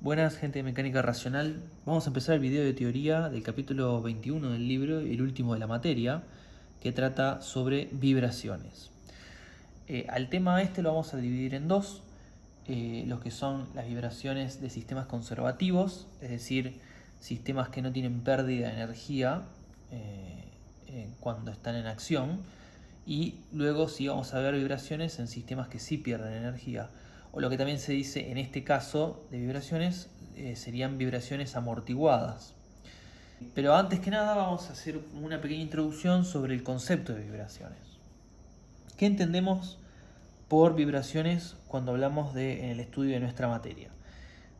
Buenas, gente de Mecánica Racional. Vamos a empezar el video de teoría del capítulo 21 del libro, el último de la materia, que trata sobre vibraciones. Al tema este lo vamos a dividir en dos, los que son las vibraciones de sistemas conservativos, es decir, sistemas que no tienen pérdida de energía cuando están en acción, y luego sí vamos a ver vibraciones en sistemas que sí pierden energía, o lo que también se dice en este caso de vibraciones serían vibraciones amortiguadas. Pero antes que nada vamos a hacer una pequeña introducción sobre el concepto de vibraciones. ¿Qué entendemos por vibraciones cuando hablamos en el estudio de nuestra materia?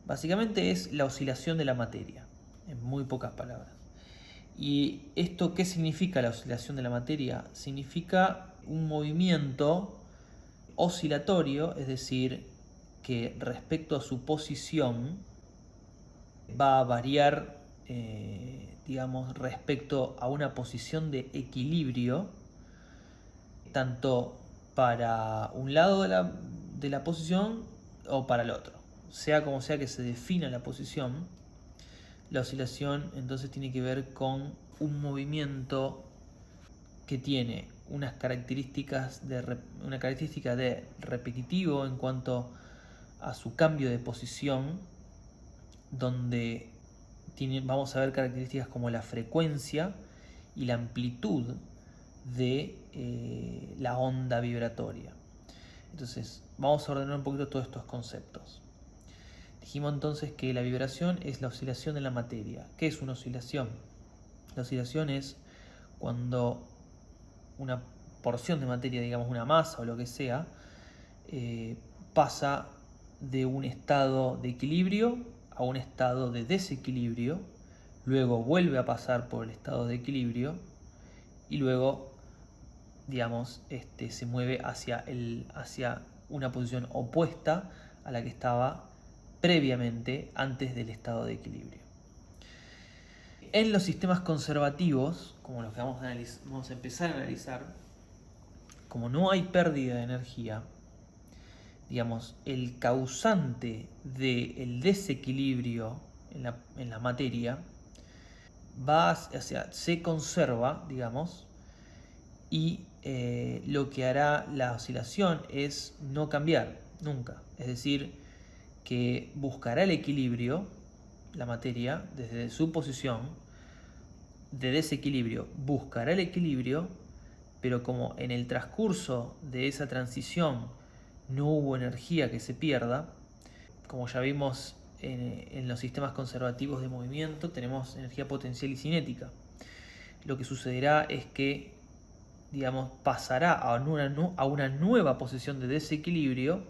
Básicamente es la oscilación de la materia, en muy pocas palabras. ¿Y esto qué significa la oscilación de la materia? Significa un movimiento oscilatorio, es decir, que respecto a su posición va a variar, digamos, respecto a una posición de equilibrio, tanto para un lado de la posición o para el otro. Sea como sea que se defina la posición, la oscilación entonces tiene que ver con un movimiento que tiene una característica de repetitivo en cuanto a su cambio de posición, donde vamos a ver características como la frecuencia y la amplitud de la onda vibratoria. Entonces vamos a ordenar un poquito todos estos conceptos. Dijimos entonces que la vibración es la oscilación de la materia. ¿Qué es una oscilación? La oscilación es cuando una porción de materia, digamos una masa o lo que sea, pasa de un estado de equilibrio a un estado de desequilibrio, luego vuelve a pasar por el estado de equilibrio y luego, digamos, se mueve hacia una posición opuesta a la que estaba previamente antes del estado de equilibrio. En los sistemas conservativos, como los que vamos a empezar a analizar, como no hay pérdida de energía, digamos, el causante del desequilibrio en la materia se conserva, digamos, y lo que hará la oscilación es no cambiar nunca. Es decir, que buscará el equilibrio, la materia, desde su posición de desequilibrio, buscará el equilibrio, pero como en el transcurso de esa transición no hubo energía que se pierda, como ya vimos en los sistemas conservativos de movimiento, tenemos energía potencial y cinética. Lo que sucederá es que, digamos, pasará a una nueva posición de desequilibrio,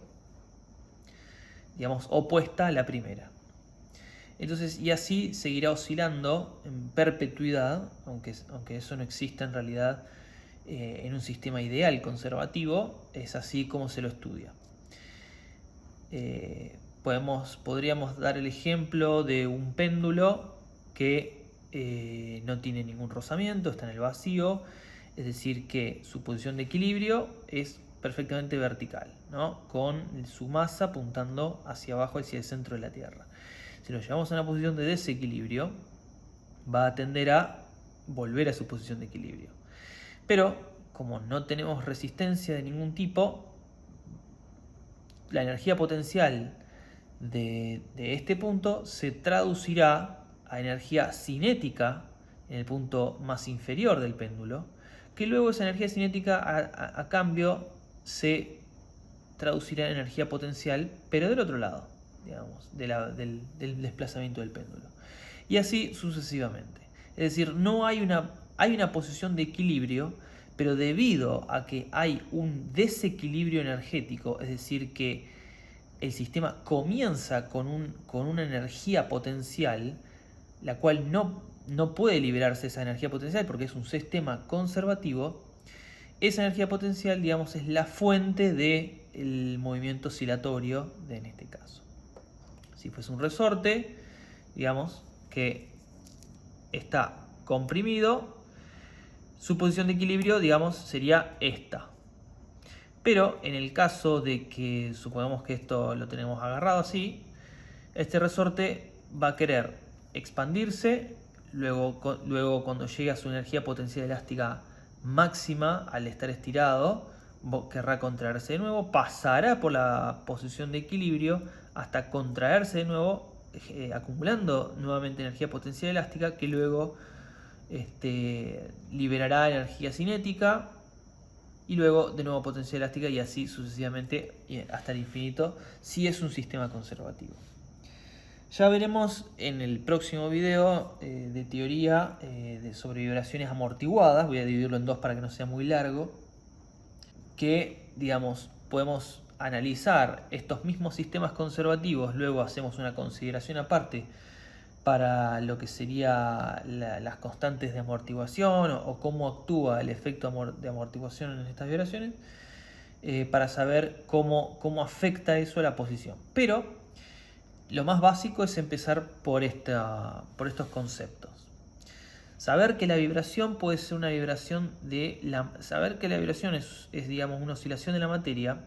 digamos, opuesta a la primera. Entonces, y así seguirá oscilando en perpetuidad, aunque eso no exista en realidad en un sistema ideal conservativo, es así como se lo estudia. Podríamos dar el ejemplo de un péndulo que no tiene ningún rozamiento, está en el vacío, es decir que su posición de equilibrio es perfectamente vertical, ¿no? Con su masa apuntando hacia abajo, hacia el centro de la Tierra. Si lo llevamos a una posición de desequilibrio, va a tender a volver a su posición de equilibrio. Pero como no tenemos resistencia de ningún tipo, la energía potencial de este punto se traducirá a energía cinética en el punto más inferior del péndulo, que luego esa energía cinética a cambio se traducirá en energía potencial, pero del otro lado, digamos, del desplazamiento del péndulo. Y así sucesivamente. Es decir, hay una posición de equilibrio, pero debido a que hay un desequilibrio energético, es decir, que el sistema comienza con una energía potencial, la cual no puede liberarse esa energía potencial porque es un sistema conservativo, esa energía potencial, digamos, es la fuente del movimiento oscilatorio en este caso. Si fuese un resorte, digamos, que está comprimido, su posición de equilibrio, digamos, sería esta. Pero en el caso de que supongamos que esto lo tenemos agarrado así, este resorte va a querer expandirse, luego cuando llegue a su energía potencial elástica máxima, al estar estirado, querrá contraerse de nuevo, pasará por la posición de equilibrio hasta contraerse de nuevo, acumulando nuevamente energía potencial elástica, que luego liberará energía cinética y luego de nuevo potencia elástica, y así sucesivamente hasta el infinito, si es un sistema conservativo. Ya veremos en el próximo video de teoría sobre vibraciones amortiguadas. Voy a dividirlo en dos para que no sea muy largo, que digamos podemos analizar estos mismos sistemas conservativos, luego hacemos una consideración aparte para lo que sería las constantes de amortiguación o cómo actúa el efecto de amortiguación en estas vibraciones, para saber cómo afecta eso a la posición. Pero lo más básico es empezar por estos conceptos. Saber que la vibración puede ser una vibración saber que la vibración es digamos una oscilación de la materia.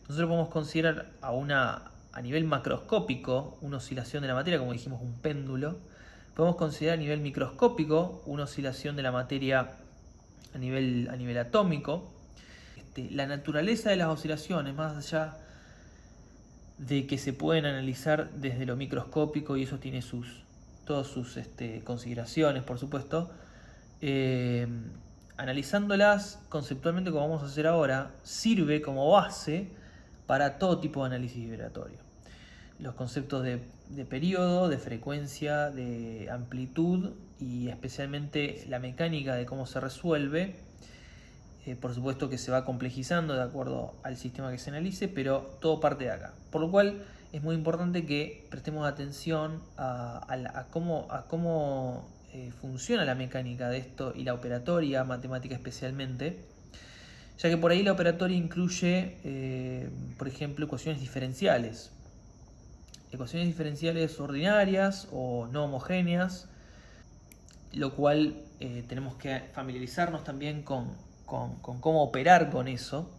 Nosotros podemos considerar a nivel macroscópico una oscilación de la materia, como dijimos, un péndulo. Podemos considerar a nivel microscópico una oscilación de la materia a nivel atómico. La naturaleza de las oscilaciones, más allá de que se pueden analizar desde lo microscópico, y eso tiene todas sus consideraciones, por supuesto, analizándolas conceptualmente, como vamos a hacer ahora, sirve como base para todo tipo de análisis vibratorio. Los conceptos de periodo, de frecuencia, de amplitud y especialmente la mecánica de cómo se resuelve, por supuesto que se va complejizando de acuerdo al sistema que se analice, pero todo parte de acá. Por lo cual es muy importante que prestemos atención a cómo funciona la mecánica de esto y la operatoria matemática especialmente, ya que por ahí la operatoria incluye, por ejemplo, ecuaciones diferenciales ordinarias o no homogéneas, lo cual tenemos que familiarizarnos también con cómo operar con eso.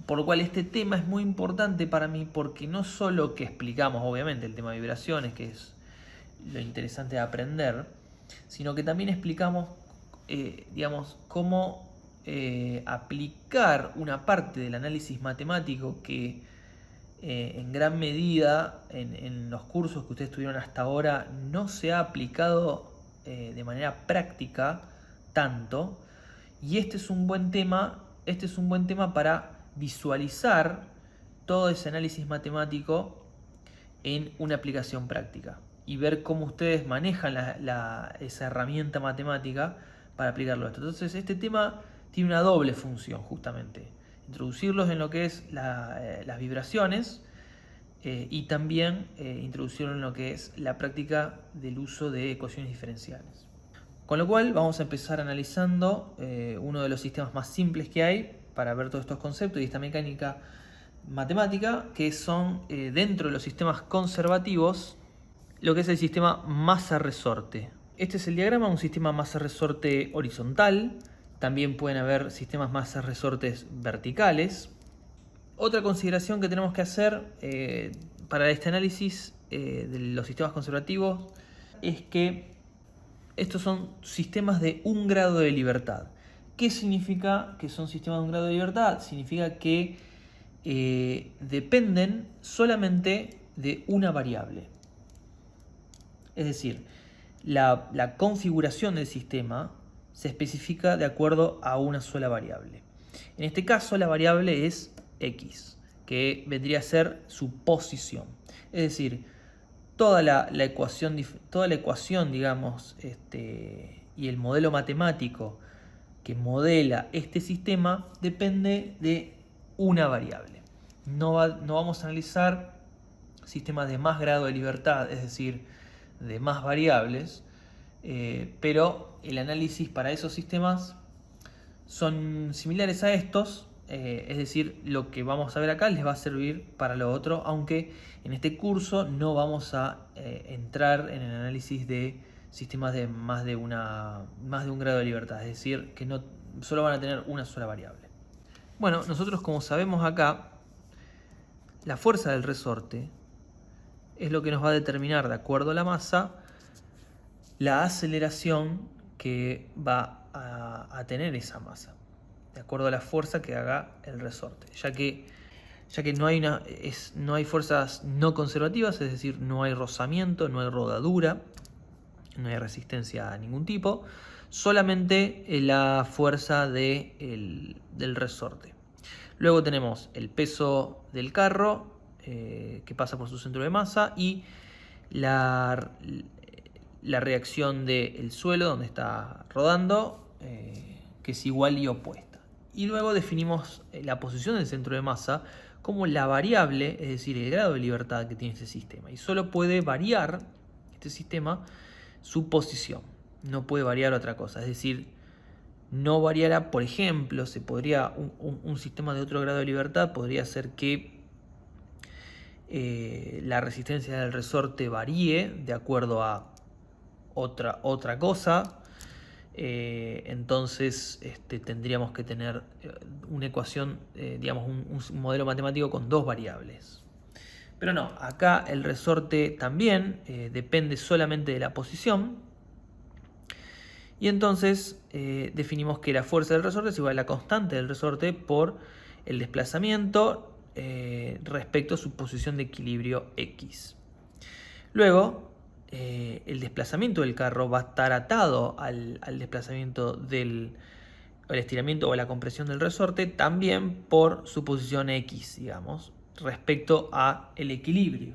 Por lo cual este tema es muy importante para mí, porque no solo que explicamos obviamente el tema de vibraciones, que es lo interesante de aprender, sino que también explicamos digamos cómo aplicar una parte del análisis matemático que en gran medida en los cursos que ustedes tuvieron hasta ahora no se ha aplicado de manera práctica tanto, y este es un buen tema para visualizar todo ese análisis matemático en una aplicación práctica y ver cómo ustedes manejan esa herramienta matemática para aplicarlo a esto. Entonces este tema tiene una doble función, justamente: introducirlos en lo que es las vibraciones y también introducirlo en lo que es la práctica del uso de ecuaciones diferenciales. Con lo cual vamos a empezar analizando uno de los sistemas más simples que hay para ver todos estos conceptos y esta mecánica matemática, que son dentro de los sistemas conservativos, lo que es el sistema masa-resorte. Este es el diagrama, un sistema masa-resorte horizontal. También pueden haber sistemas masa-resortes verticales. Otra consideración que tenemos que hacer para este análisis de los sistemas conservativos es que estos son sistemas de un grado de libertad. ¿Qué significa que son sistemas de un grado de libertad? Significa que dependen solamente de una variable. Es decir, la configuración del sistema se especifica de acuerdo a una sola variable. En este caso la variable es x, que vendría a ser su posición. Es decir, toda la ecuación, digamos, y el modelo matemático que modela este sistema depende de una variable. No vamos a analizar sistemas de más grado de libertad, es decir, de más variables, pero el análisis para esos sistemas son similares a estos, es decir, lo que vamos a ver acá les va a servir para lo otro, aunque en este curso no vamos a entrar en el análisis de sistemas de más de un grado de libertad, es decir, que no solo van a tener una sola variable. Bueno, nosotros, como sabemos acá, la fuerza del resorte es lo que nos va a determinar, de acuerdo a la masa, la aceleración que va a tener esa masa, de acuerdo a la fuerza que haga el resorte, ya que no hay fuerzas no conservativas, es decir, no hay rozamiento, no hay rodadura, no hay resistencia a ningún tipo, solamente la fuerza del resorte. Luego tenemos el peso del carro que pasa por su centro de masa y la reacción del suelo donde está rodando, que es igual y opuesta. Y luego definimos la posición del centro de masa como la variable, es decir, el grado de libertad que tiene este sistema. Y solo puede variar este sistema su posición, no puede variar otra cosa. Es decir, no variará, por ejemplo, un sistema de otro grado de libertad podría hacer que la resistencia del resorte varíe de acuerdo a otra cosa. Entonces tendríamos que tener una ecuación, digamos un modelo matemático con dos variables. Pero no, acá el resorte también depende solamente de la posición. Y entonces definimos que la fuerza del resorte es igual a la constante del resorte por el desplazamiento respecto a su posición de equilibrio X. Luego, el desplazamiento del carro va a estar atado al desplazamiento el estiramiento o la compresión del resorte también por su posición X, digamos, respecto a el equilibrio.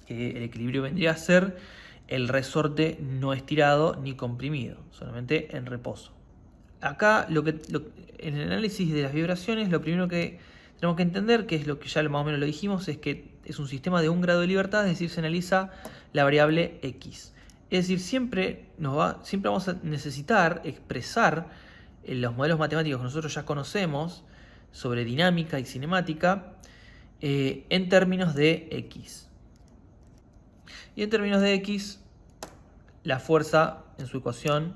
Que el equilibrio vendría a ser el resorte no estirado ni comprimido, solamente en reposo. Acá, en el análisis de las vibraciones, lo primero que tenemos que entender, que es lo que ya más o menos lo dijimos, es que es un sistema de un grado de libertad, es decir, se analiza la variable X. Es decir, siempre vamos a necesitar expresar los modelos matemáticos que nosotros ya conocemos sobre dinámica y cinemática en términos de X. Y en términos de X, la fuerza en su ecuación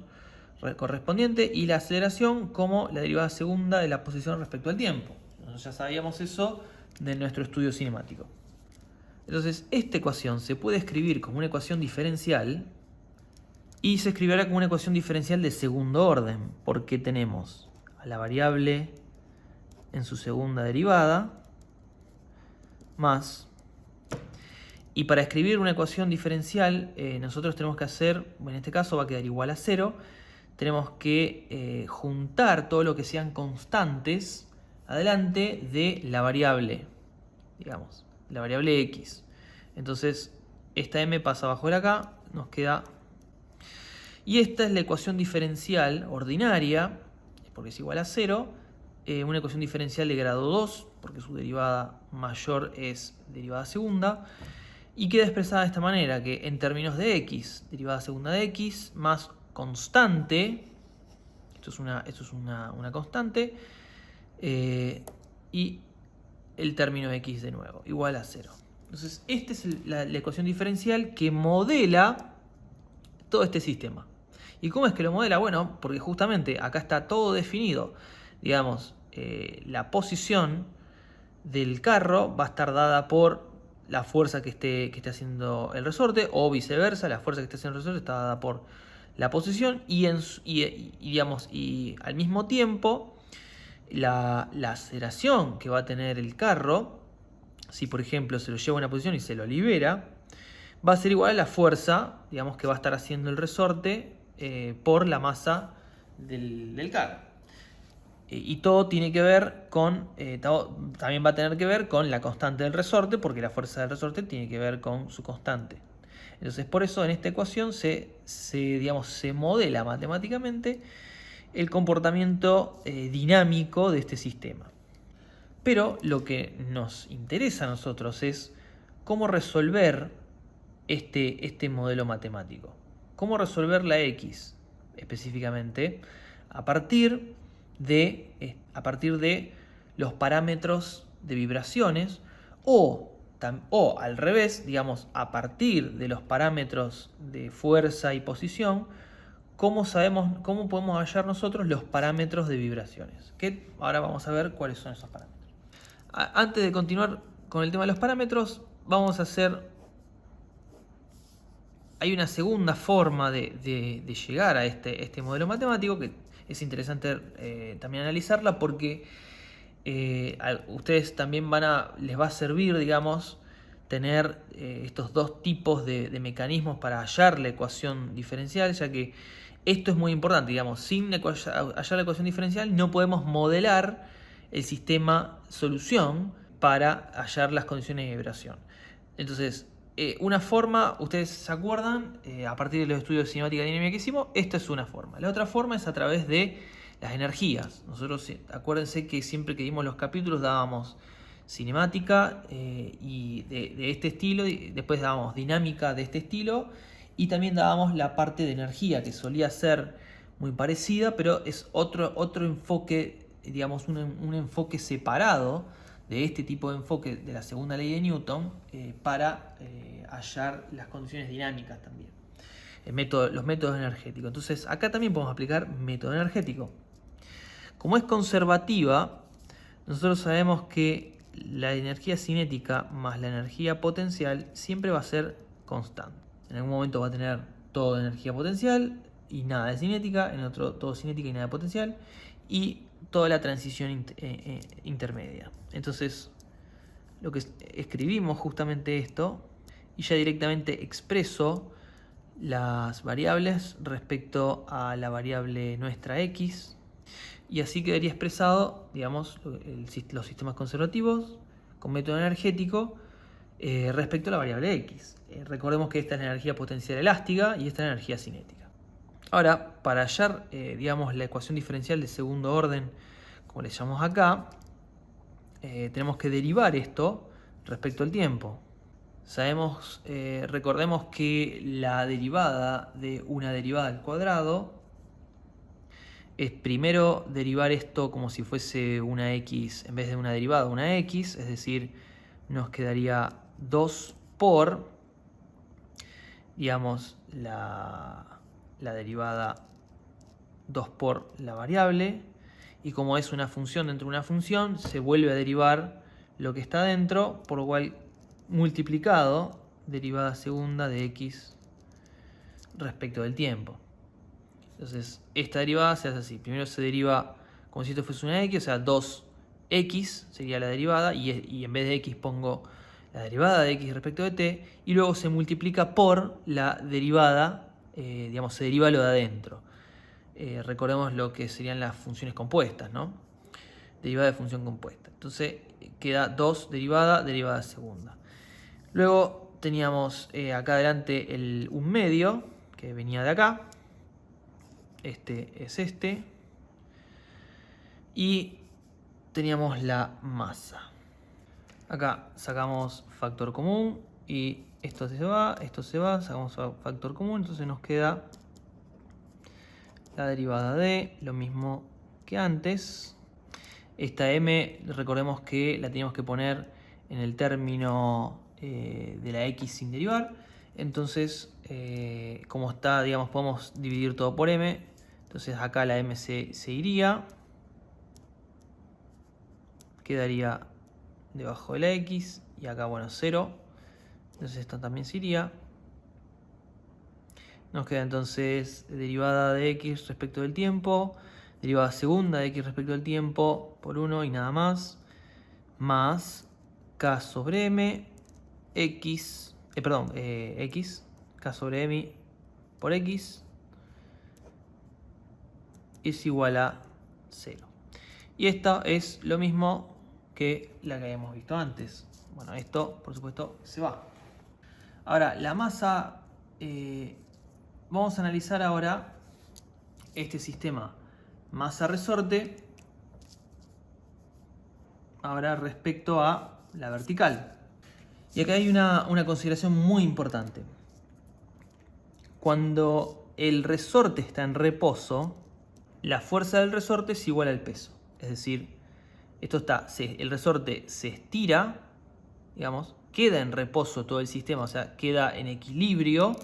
correspondiente y la aceleración como la derivada segunda de la posición respecto al tiempo. Nosotros ya sabíamos eso de nuestro estudio cinemático. Entonces, esta ecuación se puede escribir como una ecuación diferencial y se escribirá como una ecuación diferencial de segundo orden, porque tenemos a la variable en su segunda derivada más. Y para escribir una ecuación diferencial, nosotros tenemos que hacer, en este caso va a quedar igual a 0, tenemos que juntar todo lo que sean constantes adelante de la variable, digamos, la variable X. Entonces, esta M pasa abajo de acá, nos queda... Y esta es la ecuación diferencial ordinaria, porque es igual a 0, una ecuación diferencial de grado 2, porque su derivada mayor es derivada segunda, y queda expresada de esta manera, que en términos de X, derivada segunda de X, más constante, esto es una constante, y el término X de nuevo, igual a 0. Entonces, esta es la ecuación diferencial que modela todo este sistema. ¿Y cómo es que lo modela? Bueno, porque justamente acá está todo definido. Digamos, la posición del carro va a estar dada por la fuerza que esté haciendo el resorte, o viceversa, la fuerza que esté haciendo el resorte está dada por la posición, y al mismo tiempo la aceleración que va a tener el carro, si por ejemplo se lo lleva a una posición y se lo libera, va a ser igual a la fuerza, digamos, que va a estar haciendo el resorte por la masa del carro. Y todo tiene que ver también va a tener que ver con la constante del resorte, porque la fuerza del resorte tiene que ver con su constante. Entonces, por eso en esta ecuación se modela matemáticamente el comportamiento dinámico de este sistema. Pero lo que nos interesa a nosotros es cómo resolver este modelo matemático. Cómo resolver la X específicamente a partir de los parámetros de vibraciones o al revés, digamos, a partir de los parámetros de fuerza y posición, cómo podemos hallar nosotros los parámetros de vibraciones. Que ahora vamos a ver cuáles son esos parámetros. Antes de continuar con el tema de los parámetros, vamos a hacer hay una segunda forma de llegar a este modelo matemático que es interesante también analizarla porque ustedes también les va a servir, digamos, tener estos dos tipos de mecanismos para hallar la ecuación diferencial, ya que esto es muy importante, digamos, sin hallar la ecuación diferencial no podemos modelar el sistema solución para hallar las condiciones de vibración. Entonces, una forma, ustedes se acuerdan, a partir de los estudios de cinemática dinámica que hicimos, esta es una forma. La otra forma es a través de las energías. Nosotros, acuérdense que siempre que dimos los capítulos dábamos cinemática y de este estilo, y después dábamos dinámica de este estilo, y también dábamos la parte de energía, que solía ser muy parecida, pero es otro enfoque, digamos, un enfoque separado de este tipo de enfoque de la segunda ley de Newton para hallar las condiciones dinámicas también. Los métodos energéticos. Entonces, acá también podemos aplicar método energético. Como es conservativa, nosotros sabemos que la energía cinética más la energía potencial siempre va a ser constante. En algún momento va a tener todo de energía potencial y nada de cinética, en otro todo cinética y nada de potencial, y toda la transición intermedia. Entonces, lo que escribimos justamente esto, y ya directamente expreso las variables respecto a la variable nuestra x, y así quedaría expresado, digamos, los sistemas conservativos con método energético respecto a la variable x. Recordemos que esta es la energía potencial elástica y esta es la energía cinética. Ahora, para hallar, digamos, la ecuación diferencial de segundo orden, como le llamamos acá, tenemos que derivar esto respecto al tiempo. Recordemos que la derivada de una derivada al cuadrado es primero derivar esto como si fuese una x en vez de una derivada, una x, es decir, nos quedaría 2 por, digamos, la derivada 2 por la variable, y como es una función dentro de una función, se vuelve a derivar lo que está dentro, por lo cual multiplicado derivada segunda de x respecto del tiempo. Entonces, esta derivada se hace así. Primero se deriva como si esto fuese una x, o sea, 2x sería la derivada, y en vez de x pongo la derivada de x respecto de t, y luego se multiplica por la derivada, digamos, se deriva lo de adentro. Recordemos lo que serían las funciones compuestas, ¿no? Derivada de función compuesta. Entonces, queda 2 derivada segunda. Luego teníamos acá adelante un medio, que venía de acá. Este es este. Y teníamos la masa. Acá sacamos factor común y esto se va, sacamos factor común, entonces nos queda la derivada de lo mismo que antes. Esta m, recordemos que la teníamos que poner en el término de la x sin derivar. Entonces, como está, digamos, podemos dividir todo por m. Entonces acá la m se iría. Quedaría debajo de la x. Y acá, bueno, 0. Entonces esto también se iría. Nos queda entonces derivada de x respecto del tiempo, derivada segunda de x respecto del tiempo por 1 y nada más, más k sobre m, x, k sobre m por x es igual a 0. Y esta es lo mismo que la que habíamos visto antes. Bueno, esto por supuesto se va. Ahora, la masa... vamos a analizar ahora este sistema masa-resorte ahora respecto a la vertical. Y acá hay una consideración muy importante. Cuando el resorte está en reposo, la fuerza del resorte es igual al peso. Es decir, el resorte se estira, digamos, queda en reposo todo el sistema, o sea, queda en equilibrio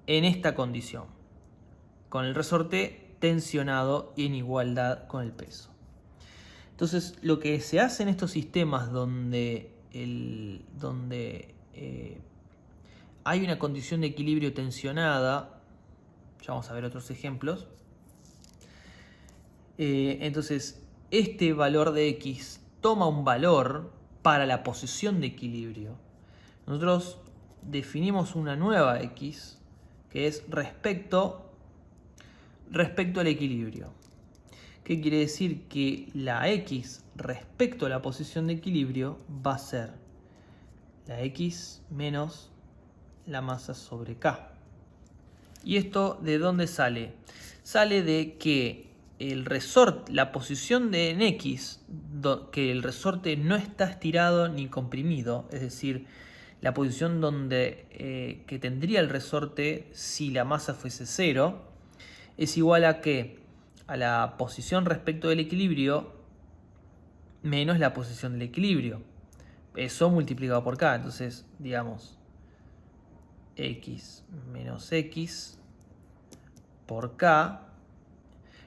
en esta condición, con el resorte tensionado y en igualdad con el peso. Entonces, lo que se hace en estos sistemas donde hay una condición de equilibrio tensionada, ya vamos a ver otros ejemplos. Entonces, este valor de x toma un valor para la posición de equilibrio. Nosotros definimos una nueva x que es respecto al equilibrio. ¿Qué quiere decir? Que la x respecto a la posición de equilibrio va a ser la x menos la masa sobre k. ¿Y esto de dónde sale? Sale de que el resorte, la posición de en x, que el resorte no está estirado ni comprimido, es decir, la posición donde que tendría el resorte si la masa fuese 0, es igual a que a la posición respecto del equilibrio menos la posición del equilibrio. Eso multiplicado por k. Entonces, digamos, x menos x por k.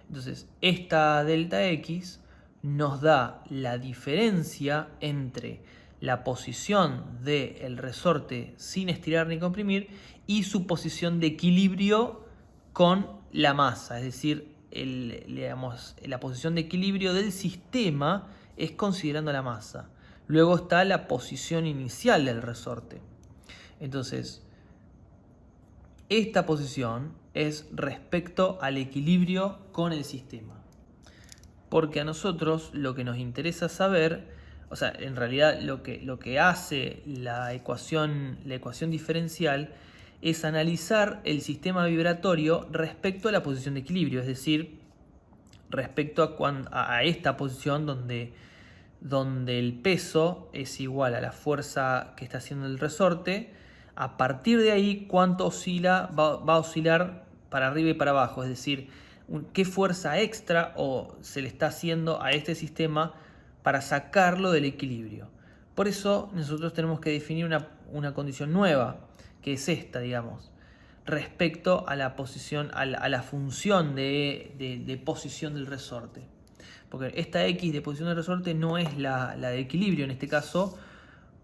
Entonces, esta delta x nos da la diferencia entre la posición del resorte sin estirar ni comprimir y su posición de equilibrio con la masa. Es decir, la posición de equilibrio del sistema es considerando la masa. Luego está la posición inicial del resorte. Entonces, esta posición es respecto al equilibrio con el sistema. Porque a nosotros lo que nos interesa saber, o sea, en realidad lo que hace la ecuación diferencial es analizar el sistema vibratorio respecto a la posición de equilibrio, es decir, respecto a esta posición donde el peso es igual a la fuerza que está haciendo el resorte. A partir de ahí, cuánto oscila, va a oscilar para arriba y para abajo, es decir, qué fuerza extra se le está haciendo a este sistema para sacarlo del equilibrio. Por eso nosotros tenemos que definir una condición nueva, que es esta, digamos, respecto a la posición, a la función de posición del resorte. Porque esta x de posición del resorte no es la de equilibrio en este caso,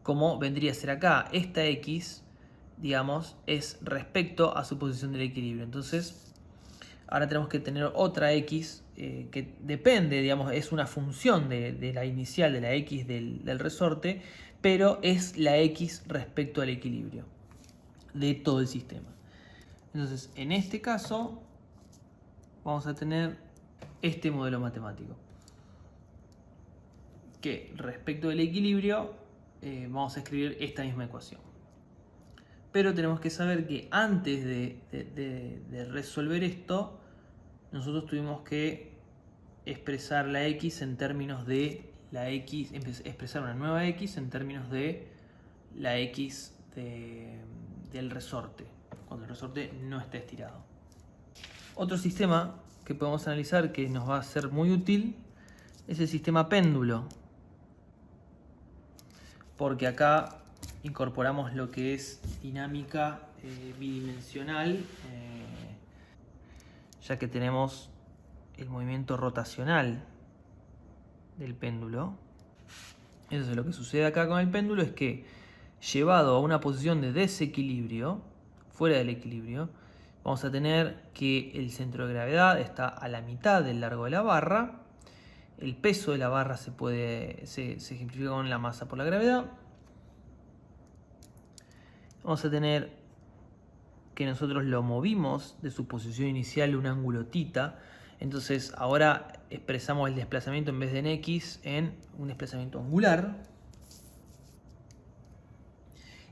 como vendría a ser acá. Esta x, digamos, es respecto a su posición del equilibrio. Entonces, ahora tenemos que tener otra x que depende, digamos, es una función de la inicial, de la x del resorte, pero es la x respecto al equilibrio de todo el sistema. Entonces, en este caso, vamos a tener este modelo matemático, que respecto del equilibrio vamos a escribir esta misma ecuación. Pero tenemos que saber que antes de resolver esto, nosotros tuvimos que expresar la x en términos de la x, expresar una nueva x en términos de la x del resorte, cuando el resorte no está estirado. Otro sistema que podemos analizar que nos va a ser muy útil es el sistema péndulo, porque acá incorporamos lo que es dinámica bidimensional, ya que tenemos el movimiento rotacional del péndulo. Entonces lo que sucede acá con el péndulo es que, llevado a una posición de desequilibrio, fuera del equilibrio, vamos a tener que el centro de gravedad está a la mitad del largo de la barra. El peso de la barra se ejemplifica con la masa por la gravedad. Vamos a tener que nosotros lo movimos de su posición inicial un ángulo θ. Entonces ahora expresamos el desplazamiento en vez de en x en un desplazamiento angular.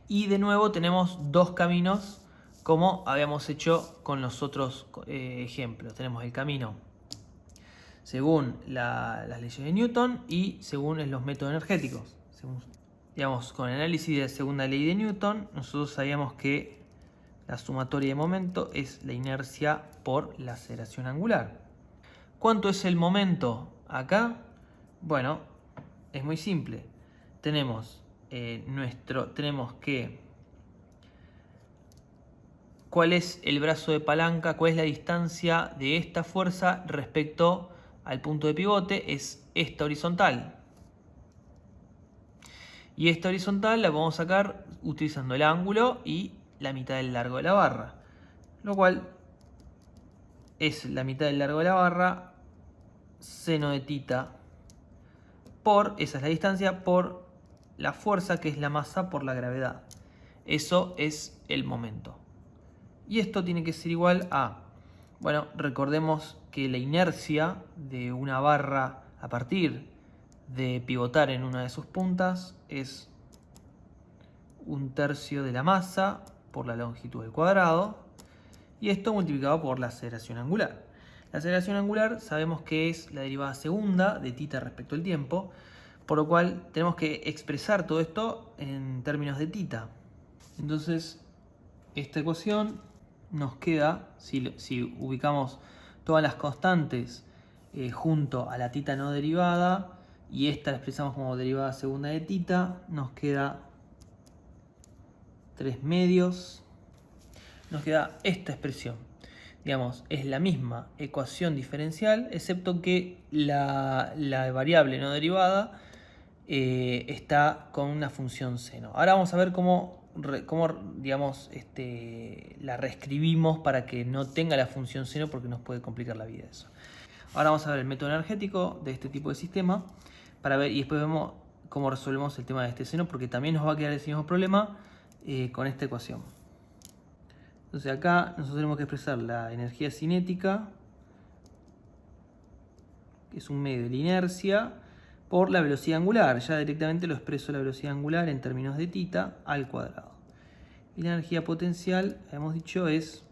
Y de nuevo tenemos dos caminos como habíamos hecho con los otros ejemplos. Tenemos el camino según las leyes de Newton y según los métodos energéticos. Digamos, con el análisis de la segunda ley de Newton, nosotros sabíamos que la sumatoria de momento es la inercia por la aceleración angular. ¿Cuánto es el momento acá? Bueno, es muy simple. Tenemos ¿cuál es el brazo de palanca? ¿Cuál es la distancia de esta fuerza respecto al punto de pivote? Es esta horizontal. Y esta horizontal la podemos sacar utilizando el ángulo y la mitad del largo de la barra, lo cual es la mitad del largo de la barra seno de tita por, esa es la distancia, por la fuerza que es la masa por la gravedad. Eso es el momento. Y esto tiene que ser igual a, bueno, recordemos que la inercia de una barra a partir de pivotar en una de sus puntas es 1/3 de la masa por la longitud del cuadrado, y esto multiplicado por la aceleración angular. La aceleración angular sabemos que es la derivada segunda de tita respecto al tiempo, por lo cual tenemos que expresar todo esto en términos de tita. Entonces, esta ecuación nos queda, si ubicamos todas las constantes junto a la tita no derivada, y esta la expresamos como derivada segunda de tita, nos queda 3/2. Nos queda esta expresión. Digamos, es la misma ecuación diferencial, excepto que la variable no derivada está con una función seno. Ahora vamos a ver cómo digamos, la reescribimos para que no tenga la función seno, porque nos puede complicar la vida eso. Ahora vamos a ver el método energético de este tipo de sistema para ver, y después vemos cómo resolvemos el tema de este seno, porque también nos va a quedar ese mismo problema con esta ecuación. Entonces acá nosotros tenemos que expresar la energía cinética, que es un medio de la inercia, por la velocidad angular. Ya directamente lo expreso la velocidad angular en términos de tita al cuadrado. Y la energía potencial, hemos dicho, es,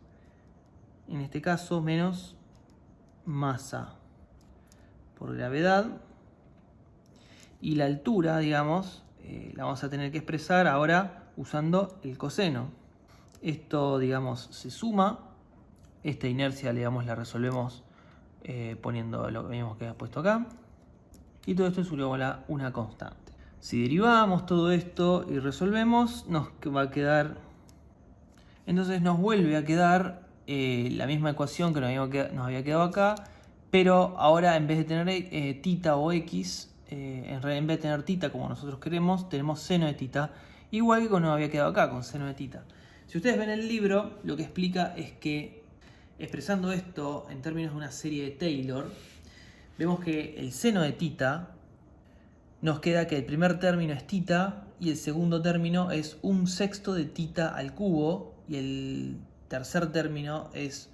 en este caso, menos masa por gravedad. Y la altura, digamos, la vamos a tener que expresar ahora usando el coseno. Esto, digamos, se suma. Esta inercia, digamos, la resolvemos poniendo lo mismo que hemos puesto acá. Y todo esto es una constante. Si derivamos todo esto y resolvemos, nos va a quedar... Entonces nos vuelve a quedar la misma ecuación que nos había quedado acá, pero ahora en vez de tener tita o x, en vez de tener tita como nosotros queremos, tenemos seno de tita, igual que como nos había quedado acá, con seno de tita. Si ustedes ven el libro, lo que explica es que, expresando esto en términos de una serie de Taylor, vemos que el seno de tita nos queda que el primer término es tita y el segundo término es 1/6 de tita al cubo, y el tercer término es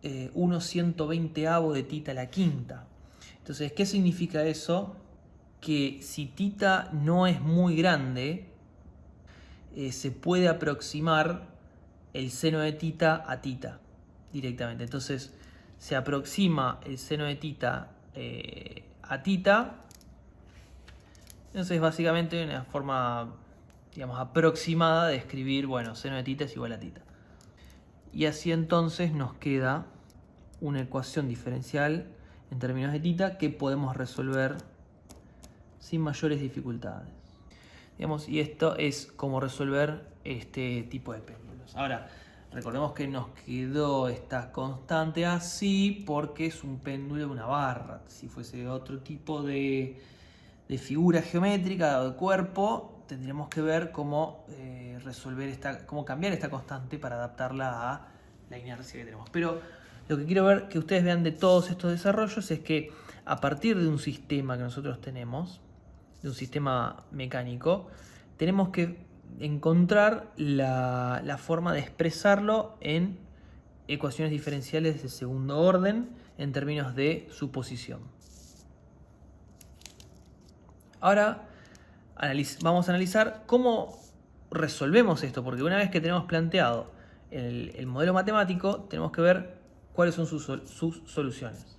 1/120 de tita a la quinta. Entonces, ¿qué significa eso? Que si tita no es muy grande, se puede aproximar el seno de tita a tita directamente. Entonces se aproxima el seno de tita a tita. Entonces básicamente una forma, digamos, aproximada de escribir, bueno, seno de tita es igual a tita. Y así entonces nos queda una ecuación diferencial en términos de tita que podemos resolver sin mayores dificultades. Digamos, y esto es como resolver este tipo de péndulos. Ahora, recordemos que nos quedó esta constante así porque es un péndulo de una barra. Si fuese otro tipo de figura geométrica o de cuerpo, tendríamos que ver cómo cómo cambiar esta constante para adaptarla a la inercia que tenemos. Pero lo que quiero ver que ustedes vean de todos estos desarrollos es que a partir de un sistema que nosotros tenemos, de un sistema mecánico, tenemos que encontrar la forma de expresarlo en ecuaciones diferenciales de segundo orden en términos de su posición. Ahora vamos a analizar cómo resolvemos esto, porque una vez que tenemos planteado el modelo matemático, tenemos que ver cuáles son sus soluciones.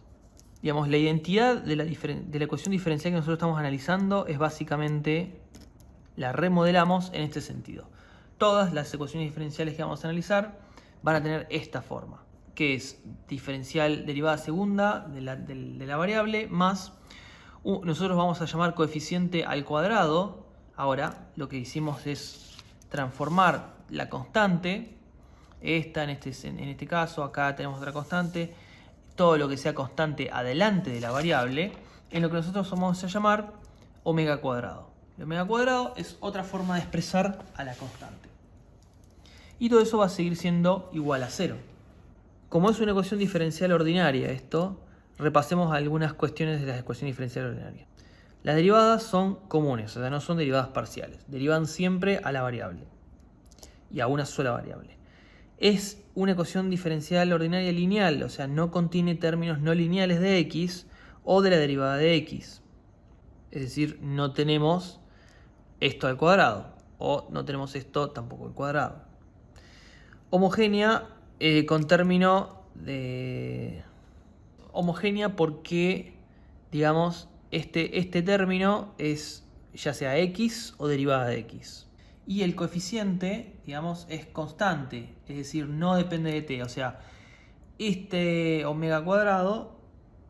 Digamos, la identidad de la ecuación diferencial que nosotros estamos analizando es básicamente, la remodelamos en este sentido. Todas las ecuaciones diferenciales que vamos a analizar van a tener esta forma, que es diferencial derivada segunda de la variable más, nosotros vamos a llamar coeficiente al cuadrado. Ahora lo que hicimos es transformar la constante, esta en este caso, acá tenemos otra constante, todo lo que sea constante adelante de la variable, en lo que nosotros vamos a llamar omega cuadrado. El omega cuadrado es otra forma de expresar a la constante. y todo eso va a seguir siendo igual a 0. Como es una ecuación diferencial ordinaria esto, repasemos algunas cuestiones de las ecuaciones diferenciales ordinarias. Las derivadas son comunes, o sea, no son derivadas parciales. Derivan siempre a la variable y a una sola variable. Es una ecuación diferencial ordinaria lineal, o sea, no contiene términos no lineales de x o de la derivada de x. Es decir, no tenemos esto al cuadrado o no tenemos esto tampoco al cuadrado. Homogénea con término de... Homogénea porque, digamos, este término es ya sea x o derivada de x. Y el coeficiente, digamos, es constante, es decir, no depende de t. O sea, este omega cuadrado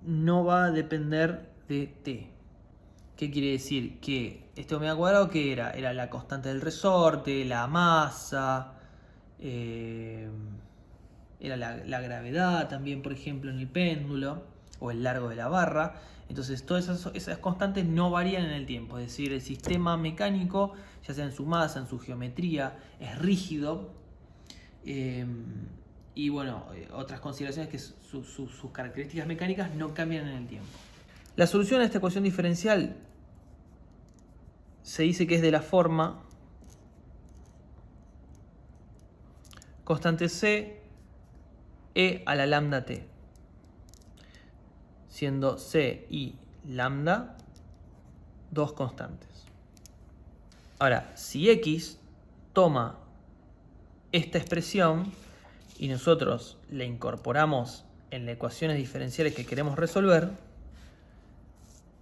no va a depender de t. ¿Qué quiere decir? Que este omega cuadrado, ¿qué era? Era la constante del resorte, la masa, era la gravedad también, por ejemplo, en el péndulo, o el largo de la barra. Entonces todas esas constantes no varían en el tiempo, es decir, el sistema mecánico, ya sea en su masa, en su geometría, es rígido. Y bueno, otras consideraciones que sus características mecánicas no cambian en el tiempo. La solución a esta ecuación diferencial se dice que es de la forma constante c e a la lambda t, siendo c y lambda dos constantes. Ahora, si x toma esta expresión y nosotros la incorporamos en las ecuaciones diferenciales que queremos resolver,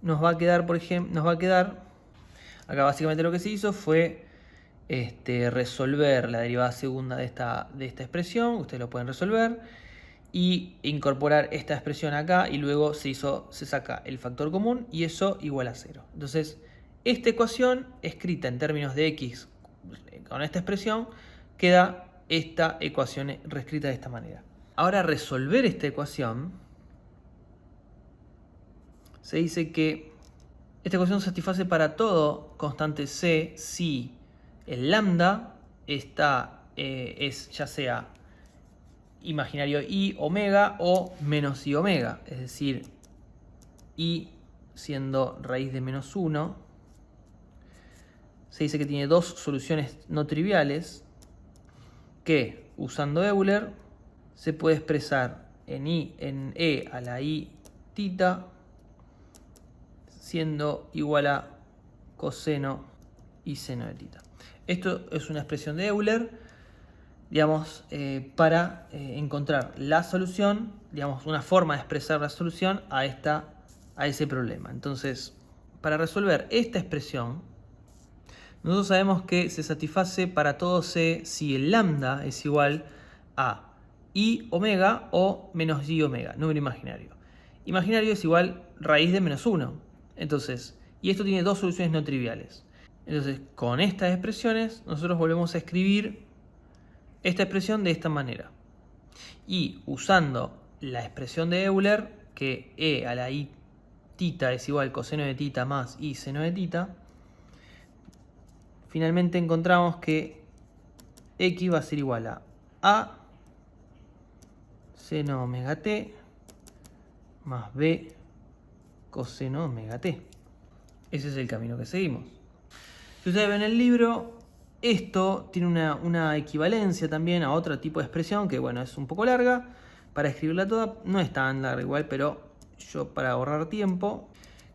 nos va a quedar, por ejemplo, acá básicamente lo que se hizo fue resolver la derivada segunda de esta expresión, ustedes lo pueden resolver, y incorporar esta expresión acá, y luego se saca el factor común y eso igual a 0. Entonces, esta ecuación escrita en términos de x con esta expresión, queda esta ecuación reescrita de esta manera. Ahora, resolver esta ecuación, se dice que esta ecuación satisface para todo constante c si el lambda es ya sea imaginario i omega o menos i omega, es decir, i siendo raíz de menos 1. Se dice que tiene dos soluciones no triviales que, usando Euler, se puede expresar en e a la i tita siendo igual a coseno y seno de tita. Esto es una expresión de Euler, digamos, para encontrar la solución, digamos, una forma de expresar la solución a ese problema. Entonces, para resolver esta expresión, nosotros sabemos que se satisface para todo c si el lambda es igual a i omega o menos i omega, número imaginario. Imaginario es igual raíz de menos 1. Entonces, y esto tiene dos soluciones no triviales. Entonces, con estas expresiones, nosotros volvemos a escribir esta expresión de esta manera. Y usando la expresión de Euler, que e a la i tita es igual coseno de tita más i seno de tita, finalmente encontramos que x va a ser igual a seno omega t más b coseno omega t. Ese es el camino que seguimos. Si ustedes ven el libro, esto tiene una equivalencia también a otro tipo de expresión que, bueno, es un poco larga. Para escribirla toda no es tan larga igual, pero yo, para ahorrar tiempo,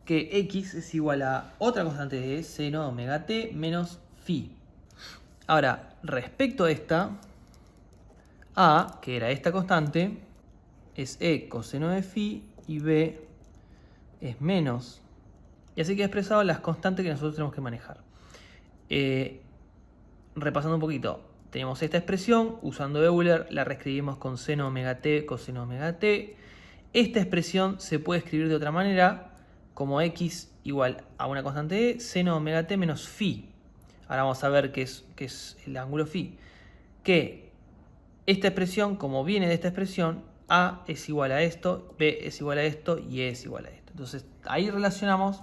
que x es igual a otra constante de seno omega t menos phi. Ahora, respecto a esta, a, que era esta constante, es e coseno de phi y b es menos. Y así queda expresado las constantes que nosotros tenemos que manejar. Repasando un poquito, tenemos esta expresión, usando Euler la reescribimos con seno omega t, coseno omega t. Esta expresión se puede escribir de otra manera, como x igual a una constante e, seno omega t menos phi. Ahora vamos a ver qué es el ángulo phi. Que esta expresión, como viene de esta expresión, a es igual a esto, b es igual a esto y e es igual a esto. Entonces ahí relacionamos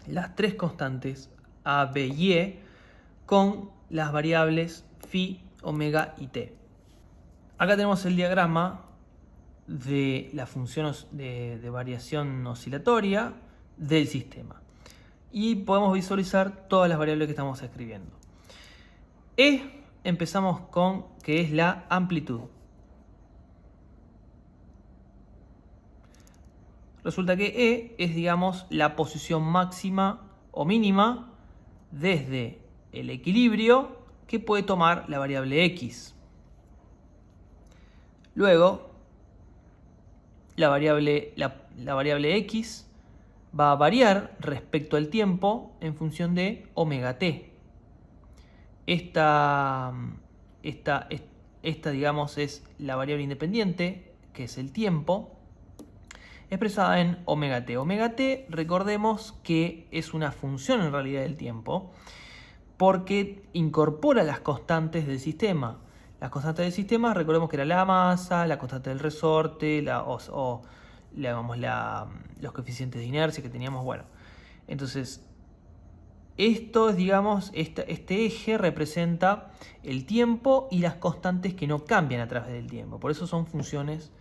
las tres constantes a, b y e con las variables phi omega y t. Acá tenemos el diagrama de la función de variación oscilatoria del sistema. Y podemos visualizar todas las variables que estamos escribiendo. Empezamos con que es la amplitud. Resulta que E es, digamos, la posición máxima o mínima desde el equilibrio que puede tomar la variable X. Luego, la variable X va a variar respecto al tiempo en función de omega t. Esta, digamos, es la variable independiente, que es el tiempo, expresada en omega t. Omega t, recordemos que es una función en realidad del tiempo, porque incorpora las constantes del sistema. Las constantes del sistema, recordemos que era la masa, la constante del resorte, los coeficientes de inercia que teníamos. Bueno, entonces, esto es, digamos, este eje representa el tiempo y las constantes que no cambian a través del tiempo. Por eso son funciones,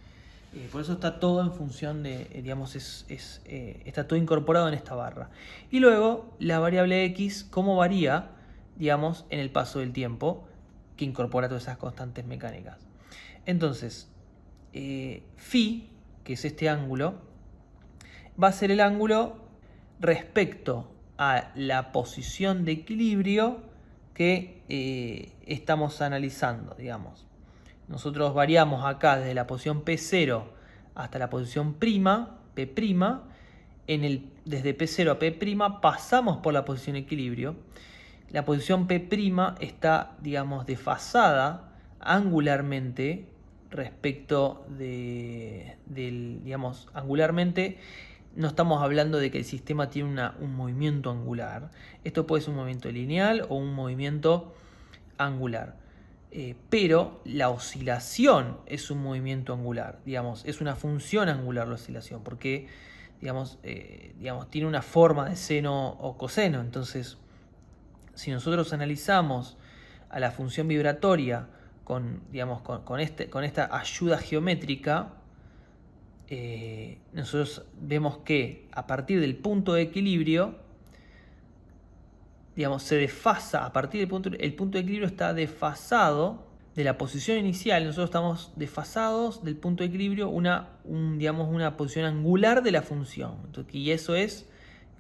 por eso está todo en función de, digamos, está todo incorporado en esta barra. Y luego la variable X, cómo varía, digamos, en el paso del tiempo, que incorpora todas esas constantes mecánicas. Entonces, phi, que es este ángulo, va a ser el ángulo respecto a la posición de equilibrio que estamos analizando, digamos. Nosotros variamos acá desde la posición P0 hasta la posición prima, P', desde P0 a P' pasamos por la posición equilibrio. La posición P' está, digamos, desfasada angularmente respecto digamos, angularmente no estamos hablando de que el sistema tiene un movimiento angular. Esto puede ser un movimiento lineal o un movimiento angular. Pero la oscilación es un movimiento angular, digamos, es una función angular la oscilación, porque digamos, tiene una forma de seno o coseno. Entonces, si nosotros analizamos a la función vibratoria con esta ayuda geométrica, nosotros vemos que a partir del punto de equilibrio, digamos, se desfasa, a partir del punto de equilibrio está desfasado de la posición inicial. Nosotros estamos desfasados del punto de equilibrio digamos, una posición angular de la función. Entonces, y eso es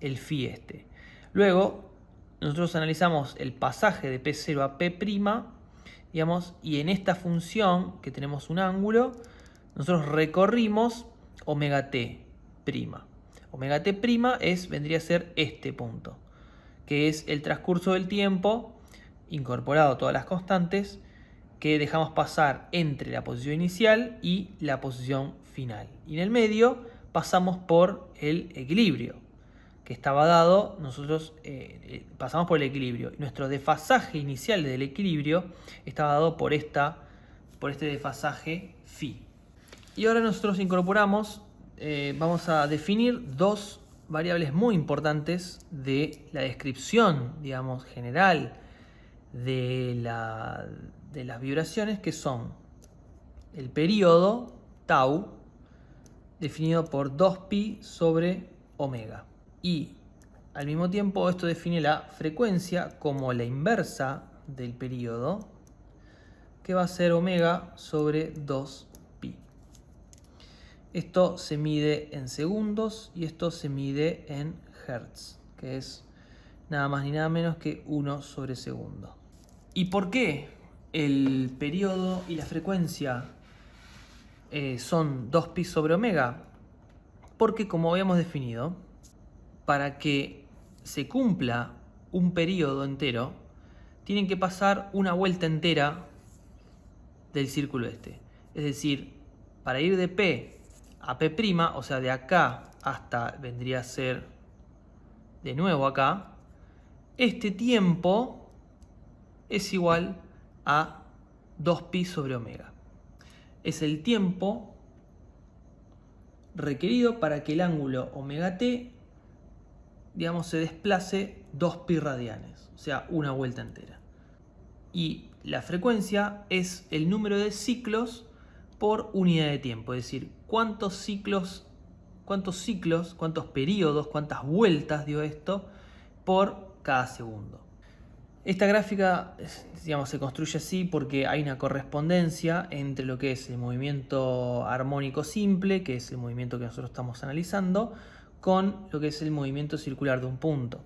el phi este. Luego, nosotros analizamos el pasaje de P0 a P', digamos, y en esta función que tenemos un ángulo, nosotros recorrimos omega t'. Omega t' vendría a ser este punto, que es el transcurso del tiempo, incorporado todas las constantes, que dejamos pasar entre la posición inicial y la posición final. Y en el medio pasamos por el equilibrio, que estaba dado, nosotros pasamos por el equilibrio. Nuestro desfasaje inicial del equilibrio estaba dado por este desfasaje phi. Y ahora nosotros incorporamos, vamos a definir dos variables muy importantes de la descripción, digamos, general de las vibraciones, que son el periodo tau, definido por 2pi sobre omega. Y al mismo tiempo esto define la frecuencia como la inversa del periodo, que va a ser omega sobre 2pi. Esto se mide en segundos y esto se mide en hertz, que es nada más ni nada menos que 1 sobre segundo. ¿Y por qué el periodo y la frecuencia son 2pi sobre omega? Porque, como habíamos definido, para que se cumpla un periodo entero, tienen que pasar una vuelta entera del círculo este. Es decir, para ir de P a P', o sea, de acá hasta vendría a ser de nuevo acá, este tiempo es igual a 2pi sobre omega. Es el tiempo requerido para que el ángulo omega t, digamos, se desplace 2pi radianes, o sea, una vuelta entera. Y la frecuencia es el número de ciclos por unidad de tiempo, es decir, cuántos periodos, cuántas vueltas dio esto por cada segundo. Esta gráfica, digamos, se construye así porque hay una correspondencia entre lo que es el movimiento armónico simple, que es el movimiento que nosotros estamos analizando, con lo que es el movimiento circular de un punto.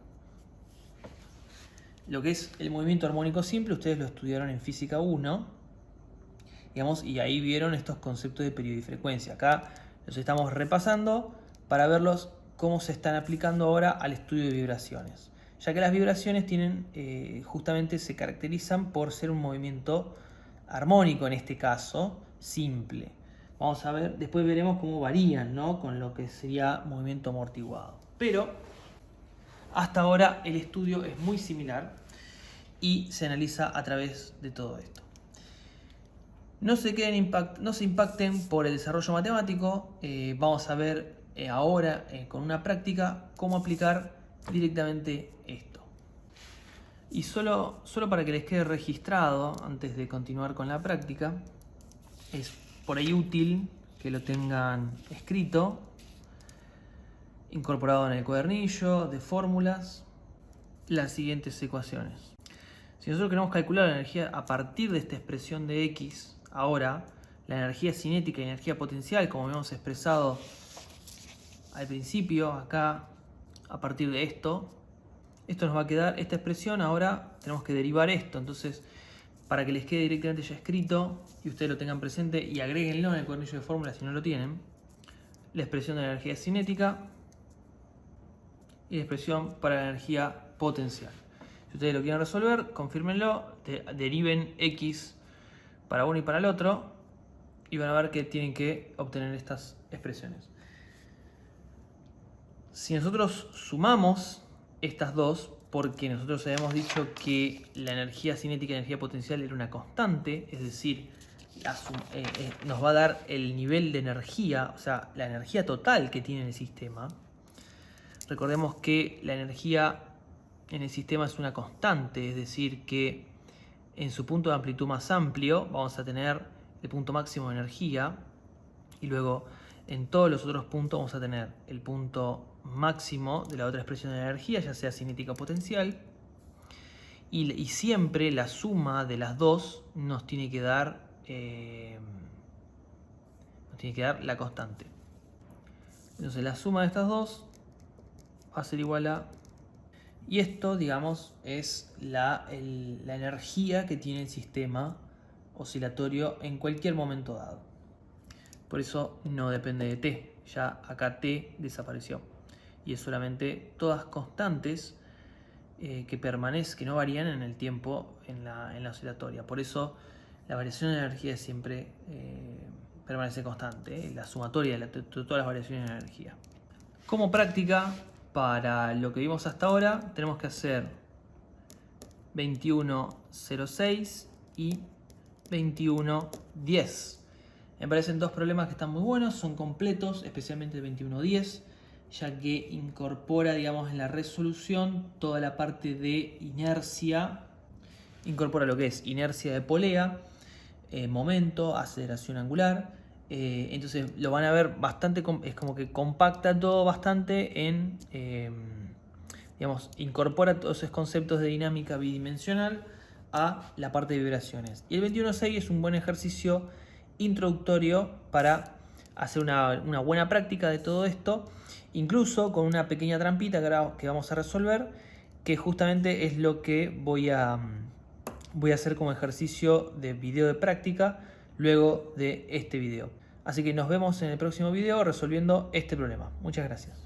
Lo que es el movimiento armónico simple, ustedes lo estudiaron en Física 1, digamos, y ahí vieron estos conceptos de periodo y frecuencia. Acá los estamos repasando para verlos cómo se están aplicando ahora al estudio de vibraciones. Ya que las vibraciones tienen, justamente se caracterizan por ser un movimiento armónico, en este caso, simple. Vamos a ver, después veremos cómo varían, ¿no?, con lo que sería movimiento amortiguado. Pero hasta ahora el estudio es muy similar y se analiza a través de todo esto. No se impacten por el desarrollo matemático. Vamos a ver ahora con una práctica cómo aplicar directamente esto. Y solo para que les quede registrado antes de continuar con la práctica, es por ahí útil que lo tengan escrito, incorporado en el cuadernillo de fórmulas, las siguientes ecuaciones. Si nosotros queremos calcular la energía a partir de esta expresión de X, ahora la energía cinética y energía potencial, como hemos expresado al principio, acá, a partir de esto nos va a quedar esta expresión. Ahora tenemos que derivar esto, entonces para que les quede directamente ya escrito y ustedes lo tengan presente y agréguenlo en el cuadernillo de fórmulas si no lo tienen, la expresión de la energía cinética y la expresión para la energía potencial. Si ustedes lo quieren resolver, confírmenlo, deriven X para uno y para el otro y van a ver que tienen que obtener estas expresiones. Si nosotros sumamos estas dos, porque nosotros habíamos dicho que la energía cinética y la energía potencial era una constante, es decir, nos va a dar el nivel de energía, o sea, la energía total que tiene el sistema. Recordemos que la energía en el sistema es una constante, es decir, que en su punto de amplitud más amplio vamos a tener el punto máximo de energía y luego en todos los otros puntos vamos a tener el punto máximo de la otra expresión de energía, ya sea cinética o potencial, y siempre la suma de las dos nos tiene que dar la constante. Entonces la suma de estas dos va a ser igual a... Y esto, digamos, es la energía que tiene el sistema oscilatorio en cualquier momento dado. Por eso no depende de T. Ya acá T desapareció. Y es solamente todas constantes que no varían en el tiempo en la oscilatoria. Por eso la variación de energía siempre permanece constante. La sumatoria de todas las variaciones de energía. Como práctica, para lo que vimos hasta ahora, tenemos que hacer 21.06 y 21.10. Me parecen dos problemas que están muy buenos, son completos, especialmente el 21.10, ya que incorpora, digamos, en la resolución toda la parte de inercia, incorpora lo que es inercia de polea, momento, aceleración angular. Entonces lo van a ver bastante, es como que compacta todo bastante en, digamos, incorpora todos esos conceptos de dinámica bidimensional a la parte de vibraciones. Y el 21.6 es un buen ejercicio introductorio para hacer una buena práctica de todo esto, incluso con una pequeña trampita que vamos a resolver, que justamente es lo que voy a hacer como ejercicio de video de práctica luego de este video. Así que nos vemos en el próximo video resolviendo este problema. Muchas gracias.